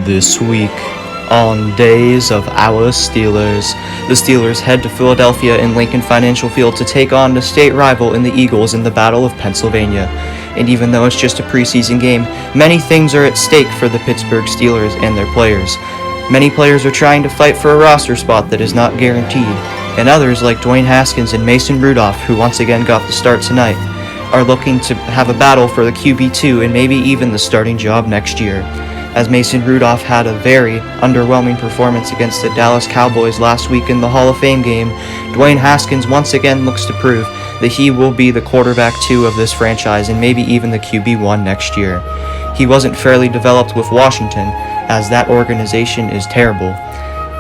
This week on Days of Our Steelers, the Steelers head to Philadelphia in Lincoln Financial Field to take on the state rival in the Eagles in the Battle of Pennsylvania. And even though it's just a preseason game, many things are at stake for the Pittsburgh Steelers and their players. Many players are trying to fight for a roster spot that is not guaranteed, and others like Dwayne Haskins and Mason Rudolph, who once again got the start tonight, are looking to have a battle for the QB2 and maybe even the starting job next year. As Mason Rudolph had a very underwhelming performance against the Dallas Cowboys last week in the Hall of Fame game, Dwayne Haskins once again looks to prove that he will be the quarterback 2 of this franchise and maybe even the QB1 next year. He wasn't fairly developed with Washington, as that organization is terrible.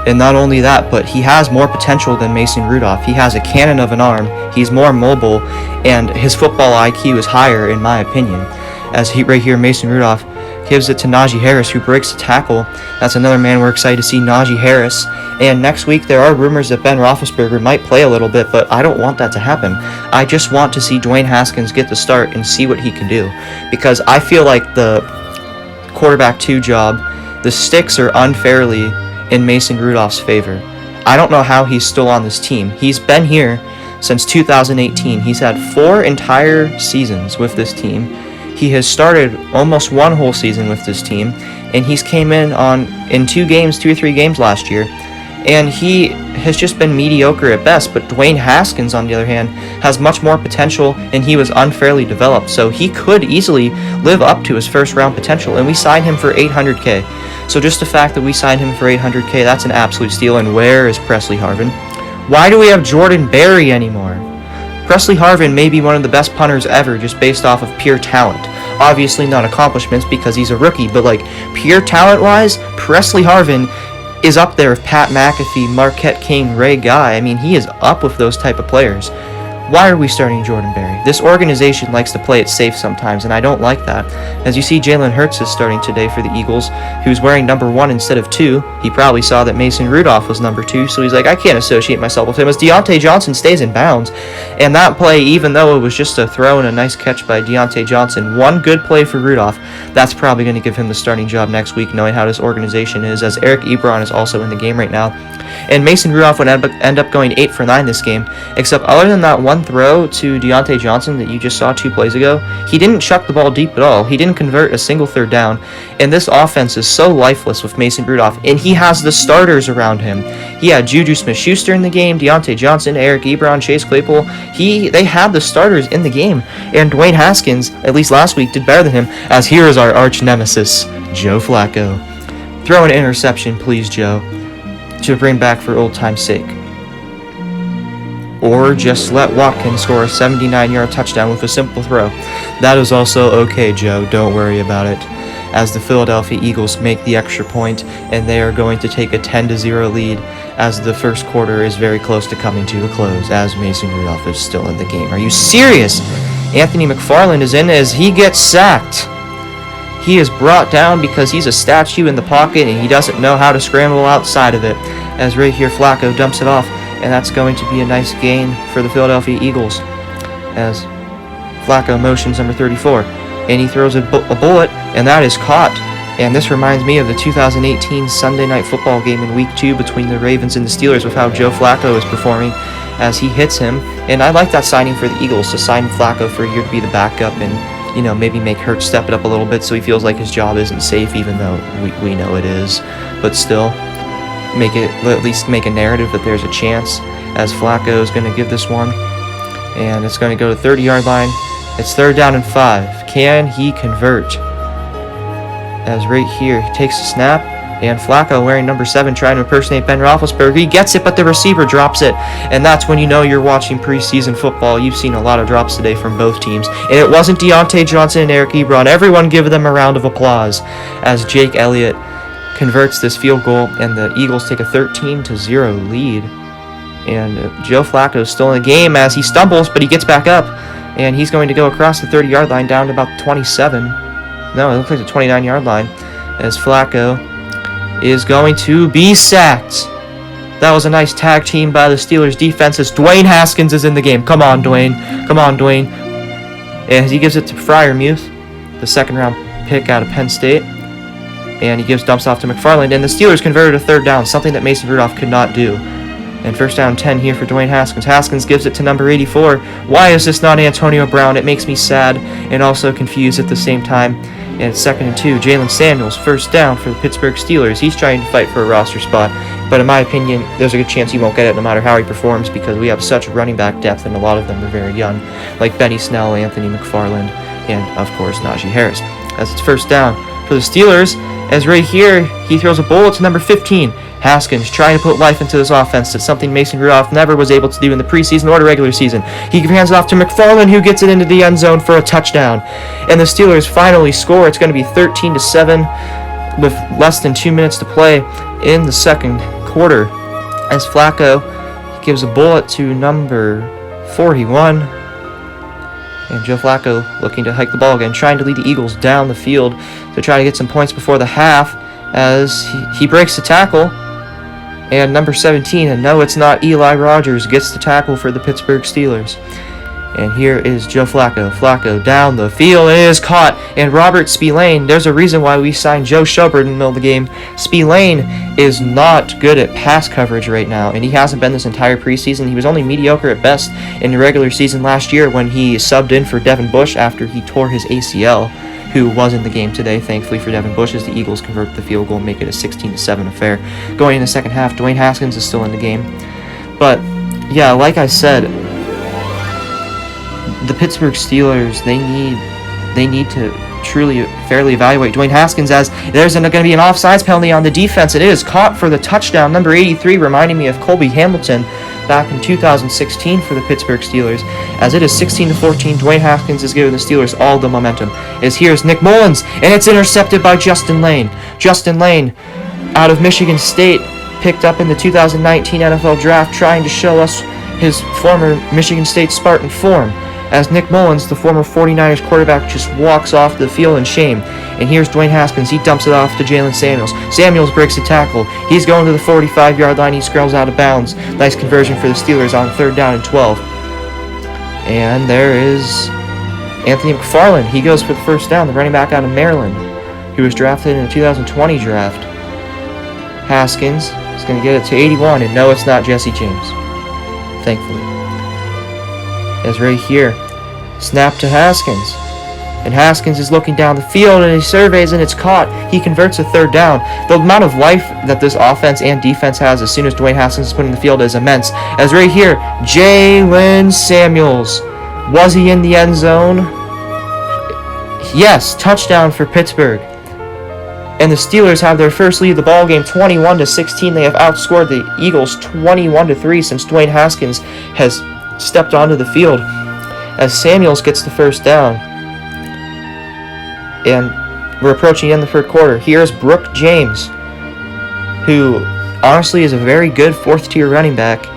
And not only that, but he has more potential than Mason Rudolph. He has a cannon of an arm, he's more mobile, and his football IQ is higher in my opinion. Right here, Mason Rudolph gives it to Najee Harris, who breaks the tackle. That's another man we're excited to see, Najee Harris. And next week, there are rumors that Ben Roethlisberger might play a little bit, but I don't want that to happen. I just want to see Dwayne Haskins get the start and see what he can do. Because I feel like the quarterback 2 job, the sticks are unfairly in Mason Rudolph's favor. I don't know how he's still on this team. He's been here since 2018. He's had 4 entire seasons with this team. He has started almost 1 whole season with this team, and he's came in 2 or 3 games last year, and he has just been mediocre at best. But Dwayne Haskins, on the other hand, has much more potential, and he was unfairly developed, so he could easily live up to his first round potential, and we signed him for $800K. So just the fact that we signed him for $800K, that's an absolute steal. And where is Presley Harvin? Why do we have Jordan Berry anymore? Presley Harvin may be one of the best punters ever just based off of pure talent. Obviously not accomplishments because he's a rookie, but like pure talent-wise, Presley Harvin is up there with Pat McAfee, Marquette King, Ray Guy. I mean, he is up with those type of players. Why are we starting Jordan Berry? This organization likes to play it safe sometimes, and I don't like that. As you see, Jalen Hurts is starting today for the Eagles, who's wearing number 1 instead of 2. He probably saw that Mason Rudolph was number 2, so he's like, I can't associate myself with him. As Deontay Johnson stays in bounds, and that play, even though it was just a throw and a nice catch by Deontay Johnson, one good play for Rudolph, that's probably going to give him the starting job next week, knowing how this organization is, as Eric Ebron is also in the game right now. And Mason Rudolph would end up going 8 for 9 this game, except other than that one throw to Deontay Johnson that you just saw 2 plays ago, he didn't chuck the ball deep at all. He didn't convert a single third down, and this offense is so lifeless with Mason Rudolph, and he has the starters around him. He had Juju Smith-Schuster in the game, Deontay Johnson, Eric Ebron, Chase Claypool. They had the starters in the game, and Dwayne Haskins, at least last week, did better than him, as here is our arch nemesis, Joe Flacco. Throw an interception, please, Joe, to bring back for old time's sake. Or just let Watkins score a 79-yard touchdown with a simple throw. That is also okay, Joe. Don't worry about it. As the Philadelphia Eagles make the extra point, and they are going to take a 10-0 lead as the first quarter is very close to coming to a close, as Mason Rudolph is still in the game. Are you serious? Anthony McFarland is in as he gets sacked. He is brought down because he's a statue in the pocket and he doesn't know how to scramble outside of it. As right here, Flacco dumps it off, and that's going to be a nice gain for the Philadelphia Eagles. As Flacco motions number 34, and he throws a bullet, and that is caught. And this reminds me of the 2018 Sunday Night Football game in Week 2 between the Ravens and the Steelers with how Joe Flacco is performing as he hits him. And I like that signing for the Eagles, to sign Flacco for a year to be the backup and maybe make Hurts step it up a little bit so he feels like his job isn't safe, even though we know it is. But still, at least make a narrative that there's a chance, as Flacco is going to give this one. And it's going to go to the 30-yard line. It's 3rd down and 5. Can he convert? As right here, he takes a snap, and Flacco, wearing number 7, trying to impersonate Ben Roethlisberger. He gets it, but the receiver drops it. And that's when you know you're watching preseason football. You've seen a lot of drops today from both teams. And it wasn't Deontay Johnson and Eric Ebron. Everyone give them a round of applause as Jake Elliott converts this field goal, and the Eagles take a 13-0 lead. And Joe Flacco is still in the game as he stumbles, but he gets back up. And he's going to go across the 30-yard line down to about the 27. No, it looks like the 29-yard line, as Flacco is going to be sacked. That was a nice tag team by the Steelers defense as Dwayne Haskins is in the game. Come on, Dwayne. Come on, Dwayne. And he gives it to Freiermuth, the 2nd-round pick out of Penn State. and he dumps off to McFarland, and the Steelers converted a third down, something that Mason Rudolph could not do. And first down 10 here for Dwayne Haskins. Haskins gives it to number 84. Why is this not Antonio Brown? It makes me sad and also confused at the same time. And it's 2nd and 2. Jalen Samuels, first down for the Pittsburgh Steelers. He's trying to fight for a roster spot, but in my opinion, there's a good chance he won't get it no matter how he performs, because we have such running back depth, and a lot of them are very young, like Benny Snell, Anthony McFarland, and of course Najee Harris. As it's first down for the Steelers, as right here he throws a bullet to number 15. Haskins trying to put life into this offense. That's something Mason Rudolph never was able to do in the preseason or the regular season. He hands it off to McFarland, who gets it into the end zone for a touchdown. And the Steelers finally score. It's going to be 13-7 with less than 2 minutes to play in the second quarter, as Flacco gives a bullet to number 41. And Joe Flacco looking to hike the ball again, trying to lead the Eagles down the field to try to get some points before the half, as he breaks the tackle. And number 17, and no, it's not Eli Rogers, gets the tackle for the Pittsburgh Steelers. And here is Joe Flacco. Flacco down the field, and it is caught. And Robert Spillane, there's a reason why we signed Joe Schobert in the middle of the game. Spillane is not good at pass coverage right now, and he hasn't been this entire preseason. He was only mediocre at best in the regular season last year when he subbed in for Devin Bush after he tore his ACL, who was in the game today, thankfully for Devin Bush, as the Eagles convert the field goal and make it a 16-7 affair. Going in the second half, Dwayne Haskins is still in the game. But, yeah, like I said, the Pittsburgh Steelers, they need to truly fairly evaluate Dwayne Haskins, as there's going to be an offsides penalty on the defense. It is caught for the touchdown. Number 83, reminding me of Colby Hamilton back in 2016 for the Pittsburgh Steelers. As it is 16-14, Dwayne Haskins is giving the Steelers all the momentum. As here's Nick Mullins, and it's intercepted by Justin Lane. Justin Lane, out of Michigan State, picked up in the 2019 NFL Draft, trying to show us his former Michigan State Spartan form, as Nick Mullins, the former 49ers quarterback, just walks off the field in shame. And here's Dwayne Haskins. He dumps it off to Jalen Samuels. Samuels breaks the tackle. He's going to the 45-yard line. He scrolls out of bounds. Nice conversion for the Steelers on 3rd down and 12. And there is Anthony McFarland. He goes for the first down, the running back out of Maryland, who was drafted in the 2020 draft. Haskins is going to get it to 81, and no, it's not Jesse James, thankfully. As right here, snap to Haskins, and Haskins is looking down the field, and he surveys, and it's caught. He converts a 3rd down. The amount of life that this offense and defense has as soon as Dwayne Haskins is put in the field is immense. As right here, Jalen Samuels, was he in the end zone? Yes, touchdown for Pittsburgh. And the Steelers have their first lead of the ball game, 21-16. They have outscored the Eagles 21-3 since Dwayne Haskins has stepped onto the field, as Samuels gets the first down. And we're approaching the end of the third quarter. Here's Brooke James, who honestly is a very good 4th-tier running back.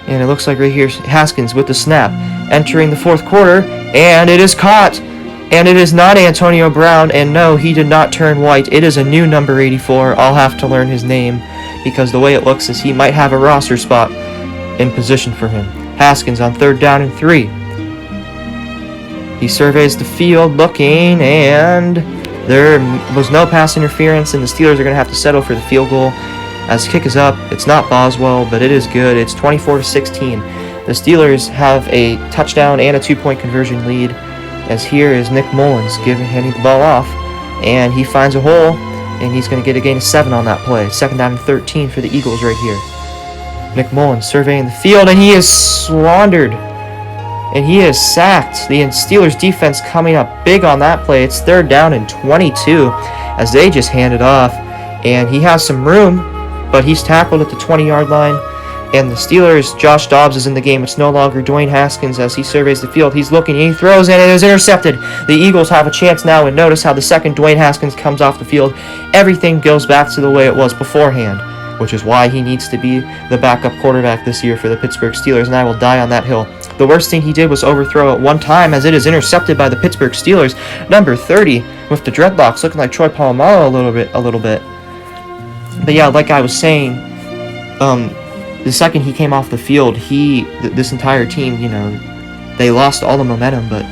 And it looks like right here, Haskins with the snap, entering the 4th quarter, and it is caught. And it is not Antonio Brown, and no, he did not turn white. It is a new number 84. I'll have to learn his name, because the way it looks is he might have a roster spot in position for him. Haskins on 3rd down and 3. He surveys the field looking, and there was no pass interference, and the Steelers are going to have to settle for the field goal. As kick is up, it's not Boswell, but it is good. It's 24-16. The Steelers have a touchdown and a 2-point conversion lead, as here is Nick Mullins handing the ball off, and he finds a hole, and he's going to get a gain of 7 on that play. 2nd down and 13 for the Eagles right here. Nick Mullins surveying the field, and he is slandered, and he is sacked. The Steelers defense coming up big on that play. It's 3rd down and 22, as they just hand it off, and he has some room, but he's tackled at the 20-yard line. And the Steelers, Josh Dobbs is in the game. It's no longer Dwayne Haskins as he surveys the field. He's looking, he throws, and it is intercepted. The Eagles have a chance now, and notice how the second Dwayne Haskins comes off the field, everything goes back to the way it was beforehand, which is why he needs to be the backup quarterback this year for the Pittsburgh Steelers, and I will die on that hill. The worst thing he did was overthrow at one time, as it is intercepted by the Pittsburgh Steelers. Number 30, with the dreadlocks, looking like Troy Polamalu a little bit. But yeah, like I was saying, the second he came off the field, this entire team, they lost all the momentum, but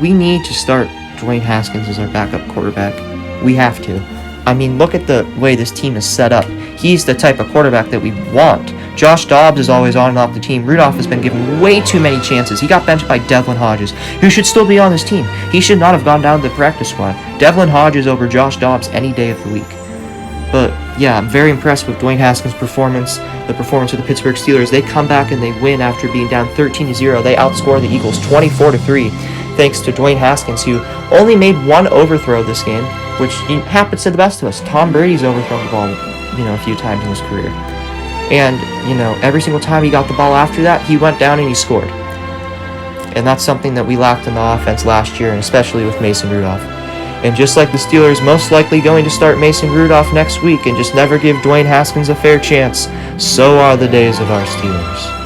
we need to start Dwayne Haskins as our backup quarterback. We have to. I mean, look at the way this team is set up. He's the type of quarterback that we want. Josh Dobbs is always on and off the team. Rudolph has been given way too many chances. He got benched by Devlin Hodges, who should still be on this team. He should not have gone down to the practice squad. Devlin Hodges over Josh Dobbs any day of the week. But yeah, I'm very impressed with Dwayne Haskins' performance, the performance of the Pittsburgh Steelers. They come back and they win after being down 13-0. They outscore the Eagles 24-3, thanks to Dwayne Haskins, who only made one overthrow this game, which happens to the best of us. Tom Brady's overthrown the ball, a few times in his career. And, every single time he got the ball after that, he went down and he scored. And that's something that we lacked in the offense last year, and especially with Mason Rudolph. And just like the Steelers most likely going to start Mason Rudolph next week and just never give Dwayne Haskins a fair chance, so are the days of our Steelers.